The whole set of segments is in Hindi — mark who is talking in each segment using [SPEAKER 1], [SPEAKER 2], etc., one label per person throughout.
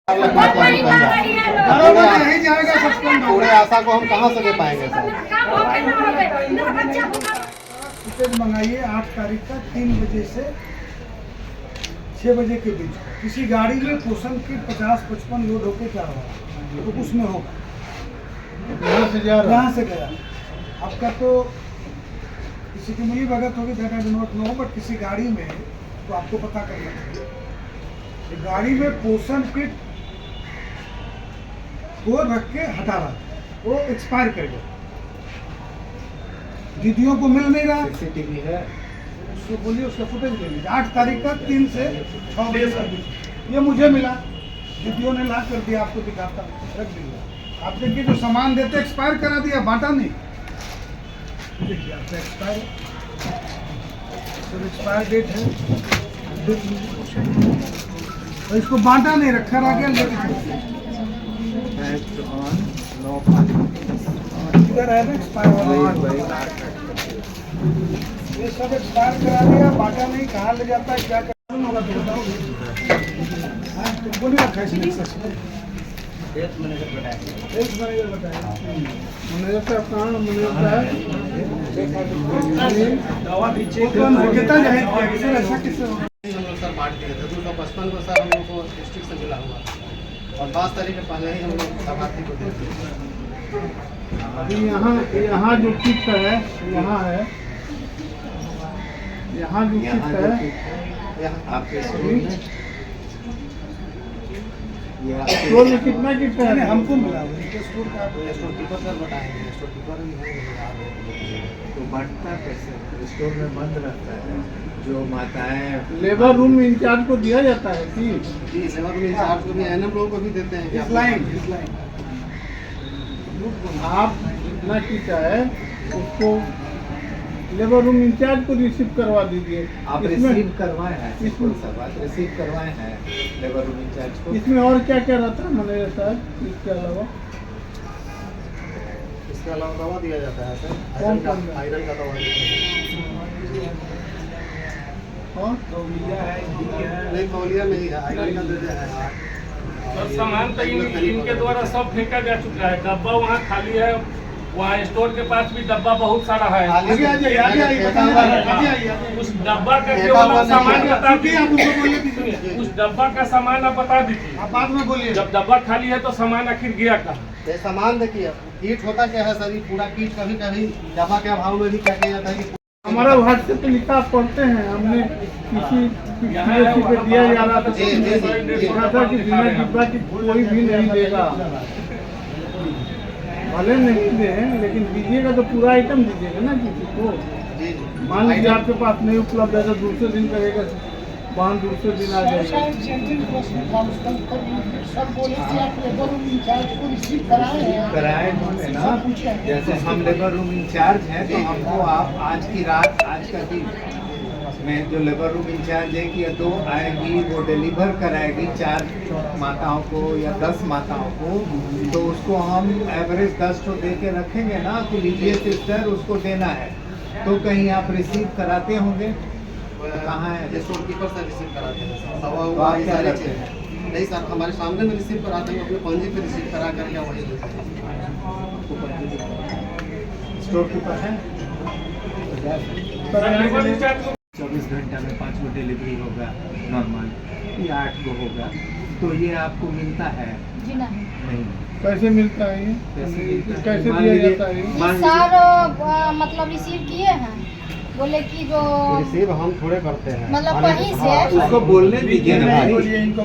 [SPEAKER 1] पूरे आशा को हम कहाँ से दे पाएंगे सर?
[SPEAKER 2] टिकट मंगाइए 8 तारीख का 3 बजे से 6 बजे के बीच। किसी गाड़ी में पोषण की 50-55 लोड होके जा रहा है तो उसमें होगा यहाँ से गया। आपका तो किसी की मिली भगत होगी that I do not know, but किसी गाड़ी में तो आपको पता करना चाहिए। गाड़ी में पोषण किट वो रख के हटा रहा, वो एक्सपायर कर गया, दीदियों को मिल नहीं रहा।
[SPEAKER 1] सीसीटीवी है,
[SPEAKER 2] उसको बोलिए उसका फुटेज ले लीजिए। 8 तारीख का 3 से 6 बजे तक ये मुझे मिला, दीदियों ने ला कर दिया, आपको दिखाता रख दिया। आप देखिए जो सामान देते एक्सपायर करा दिया, बांटा नहीं। देखिए आपका एक्सपायर डेट है, तो इसको बांटा नहीं, रखा रह गया लेके इधर है ना एक्सपायर वाला। ये सब एक्सपायर करा दिया, बांटा नहीं, कहाँ ले जाता है क्या करना होगा तो बताओगे। तुमको नहीं रखा इसमें मैनेजर बताया। मैनेजर साहब कहाँ मैनेजर साहब दवा भी चेक कितना जाहिर किया किसी ऐसा किससे हम लोग सर बांट दिए थे 255 को सर हम लोग को डिस्ट्रिक्ट से मिला हुआ और 5 तारीख के पहले ही हम लोग लाभार्थी को दे दिए। अभी यहाँ जो किस्त है यहाँ है, यहाँ जो किस्त है आपके स्टोर में कितना किस्त है हमको मिला स्टोर का। स्टोर कीपर सर बताएंगे, स्टोर कीपर भी है
[SPEAKER 1] तो बढ़ता कैसे? स्टोर में बंद रहता है। जो माताएं
[SPEAKER 2] लेबर रूम इंचार्ज को दिया जाता है कि
[SPEAKER 1] जी, लेबर रूम इंचार्ज को भी एनएम लोगों को भी देते हैं।
[SPEAKER 2] इस लाइन आप जितना किया है उसको लेबर रूम इंचार्ज को रिसीव करवा दीजिए।
[SPEAKER 1] आप रिसीव करवाए हैं, इसको सब बात रिसीव करवाए हैं लेबर रूम इंचार्ज को।
[SPEAKER 2] इसमें और क्या क्या रहता है मैनेजर साहब? इसके अलावा
[SPEAKER 1] दवा दिया जाता है सर, आयरन का दवा देते हैं।
[SPEAKER 2] और
[SPEAKER 1] नहीं तौलिया नहीं है, आयरन का देते हैं।
[SPEAKER 3] और सामान तो इनके द्वारा सब फेंका जा चुका है। डब्बा वहाँ खाली है, वहाँ स्टोर के पास भी डब्बा बहुत सारा है। उस डब्बा का केवल सामान बता दीजिए, उस डब्बा का सामान आप बता दीजिए।
[SPEAKER 2] आप बाद में बोलिए।
[SPEAKER 3] जब डब्बा खाली है तो सामान आखिर गया कहाँ?
[SPEAKER 1] ये सामान देखिए, कीट होता क्या है सर, ये पूरा कीट कभी कभी दवा के अभाव में भी क्या किया जाता है कि
[SPEAKER 2] हमारा व्हाट्सएप पे लिखा आप पढ़ते हैं। हमने किसी पे दिया जा रहा था कि बिना डिब्बा की कोई भी नहीं देगा। भले नहीं दे लेकिन दीजिएगा तो पूरा आइटम दीजिएगा ना किसी को। मान लीजिए आपके पास नहीं उपलब्ध है तो दूसरे दिन करेगा, वहाँ दूसरे दिन आ जाएगा।
[SPEAKER 1] कराए होंगे ना। जैसे हम लेबर रूम इंचार्ज हैं तो हमको आप आज की रात, आज का दिन में जो लेबर रूम इंचार्ज है कि 2 आएगी वो डिलीवर कराएगी 4 माताओं को या 10 माताओं को, तो उसको हम एवरेज 10 तो दे के रखेंगे ना कि लीजिए सिस्टर उसको देना है। तो कहीं आप रिसीव कराते होंगे? कहाँ है? स्टोर कीपर से रिसीव कराते हैं सर। नहीं सर, हमारे सामने में रिसीव कराते हैं, अपने पंजी पे रिसीव करा करके वही देते हैं। स्टोर कीपर है 24 घंटा में 5 गो डिलीवरी होगा नॉर्मल या 8 गो होगा, तो ये आपको मिलता है?
[SPEAKER 4] जी नहीं।
[SPEAKER 2] कैसे मिलता है ये? कैसे दिया जाता है?
[SPEAKER 4] सर मतलब रिसीव किए हैं, बोले कि जो
[SPEAKER 1] रिसीव हम थोड़े करते हैं,
[SPEAKER 4] मतलब कहीं से
[SPEAKER 1] उसको बोलने दीजिए ना भाई,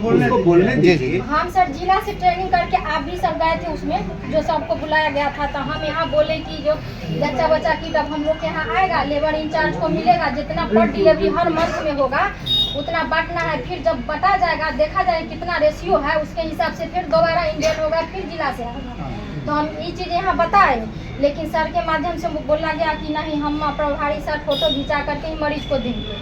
[SPEAKER 1] उसको बोलने दीजिए।
[SPEAKER 4] हम सर जिला से ट्रेनिंग करके आप भी सब गए थे उसमें, जो सबको बुलाया गया था। तो हम यहाँ बोले कि जो बच्चा बच्चा की तब हम लोग के यहाँ आएगा, लेबर इंचार्ज को मिलेगा, जितना पर डिलीवरी हर मंथ में होगा उतना बांटना है। फिर जब बटा जाएगा, देखा जाए कितना रेशियो है, उसके हिसाब से फिर दोबारा इंडियन होगा, फिर जिला से आएगा। तो हम ये चीज़ यहाँ बताए, लेकिन सर के माध्यम से बोला गया कि नहीं, हम प्रभारी सर फोटो खिंचा करके ही मरीज को देंगे।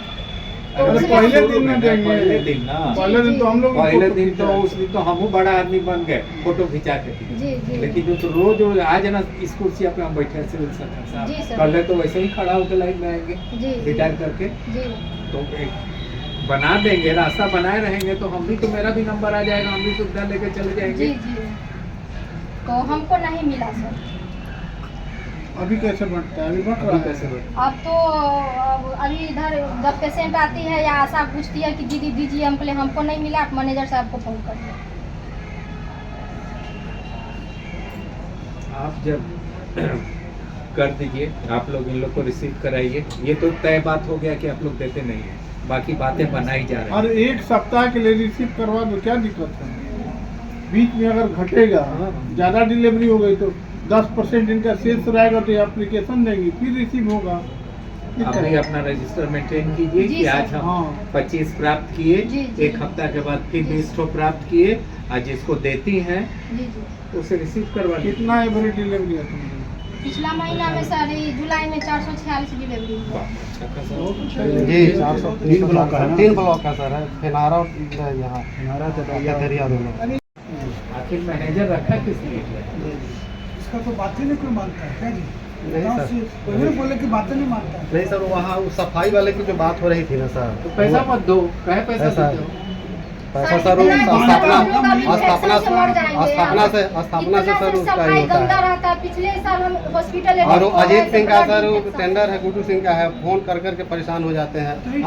[SPEAKER 4] तो
[SPEAKER 2] पहले दिन में देंगे,
[SPEAKER 1] पहले दिन ना,
[SPEAKER 2] पहले दिन तो हम लोग
[SPEAKER 1] पहले दिन तो उस दिन तो हम बड़ा आदमी बन गए फोटो खिंचा के।
[SPEAKER 4] जी जी।
[SPEAKER 1] लेकिन जो रोज आज ना इस कुर्सी पे हम बैठे सिविल सर्जन
[SPEAKER 4] जी
[SPEAKER 1] साहब,
[SPEAKER 4] सर।
[SPEAKER 1] पहले तो वैसे ही खड़ा होकर लाइन में आएंगे
[SPEAKER 4] जी
[SPEAKER 1] रिटायर करके।
[SPEAKER 4] जी।
[SPEAKER 1] तो बना देंगे, रास्ता बनाए रहेंगे तो हम भी, तो मेरा भी नंबर आ जाएगा, हम भी सुविधा लेके चले जाएंगे।
[SPEAKER 4] जी जी, तो हमको नहीं मिला सर।
[SPEAKER 2] अभी कैसे बढ़ता है? अभी बढ़
[SPEAKER 1] अभी
[SPEAKER 2] रहा है
[SPEAKER 1] कैसे बढ़-
[SPEAKER 4] अब तो अभी इधर जब पेशेंट आती है या आशा पूछती है कि दीदी दीजिए हमको, हमको नहीं मिला, आप मैनेजर साहब को फोन कर दिया।
[SPEAKER 1] आप जब कर दीजिए, आप लोग इन लोग को रिसीव कराइए। ये तो तय बात हो गया कि आप लोग देते नहीं हैं, बाकी बातें बनाई जा रही
[SPEAKER 2] और
[SPEAKER 1] हैं।
[SPEAKER 2] एक सप्ताह के लिए रिसीव करवा दो, क्या दिक्कत है? बीच में अगर घटेगा, ज़्यादा डिलीवरी हो गई तो 10% इनका शेष रहेगा, तो एप्लीकेशन देंगी, फिर रिसीव होगा।
[SPEAKER 1] आप भी अपना रजिस्टर मेंटेन कीजिए
[SPEAKER 4] जी
[SPEAKER 1] कि आज
[SPEAKER 4] सर।
[SPEAKER 1] हम
[SPEAKER 2] हाँ।
[SPEAKER 1] 25 प्राप्त किए,
[SPEAKER 4] जी, जी।
[SPEAKER 1] एक हफ्ता के बाद फिर
[SPEAKER 4] जी।
[SPEAKER 1] 20 ठो प्राप्त किए, आज जिसको देती हैं
[SPEAKER 4] जी जी,
[SPEAKER 1] उसे रिसीव करवा लीजिए।
[SPEAKER 2] कितना एवरेज डिलीवरी है तुमको?
[SPEAKER 4] पिछला महीना में सर जुलाई में 446 डिलीवरी हुआ।
[SPEAKER 1] अच्छा खासा।
[SPEAKER 2] जी 403 ब्लॉक है, 3 ब्लॉक है सर, फिनारा और यहाँ दरिया दोनों।
[SPEAKER 1] आखिर मैनेजर रखा किस लिए है?
[SPEAKER 5] इसका तो बातें नहीं कोई मानता है क्या जी?
[SPEAKER 2] नहीं
[SPEAKER 5] गाँव
[SPEAKER 2] सर।
[SPEAKER 5] से पहले बोले कि बातें नहीं मानता है।
[SPEAKER 2] नहीं सर, वहाँ सफाई वाले की जो बात हो रही थी ना सर,
[SPEAKER 1] तो पैसा मत दो, कहे पैसा
[SPEAKER 2] पैसा-
[SPEAKER 1] देते हो?
[SPEAKER 2] पैसा सर वो
[SPEAKER 4] इतना
[SPEAKER 2] स्थापना
[SPEAKER 4] हम लोग अभी
[SPEAKER 2] स्थापना
[SPEAKER 4] इन्फेक्शन से मर जाएंगे।
[SPEAKER 2] स्थापना से
[SPEAKER 4] इतना
[SPEAKER 2] सर
[SPEAKER 4] से
[SPEAKER 2] उसका ही
[SPEAKER 4] सफाई
[SPEAKER 2] होता
[SPEAKER 4] गंदा
[SPEAKER 2] है।
[SPEAKER 4] रहता है। पिछले साल हम हॉस्पिटल
[SPEAKER 2] और वो अजीत सिंह का सर वो
[SPEAKER 4] इन्फेक्शन।
[SPEAKER 2] टेंडर है, गुड्डू सिंह का है, फोन कर करके परेशान हो जाते हैं।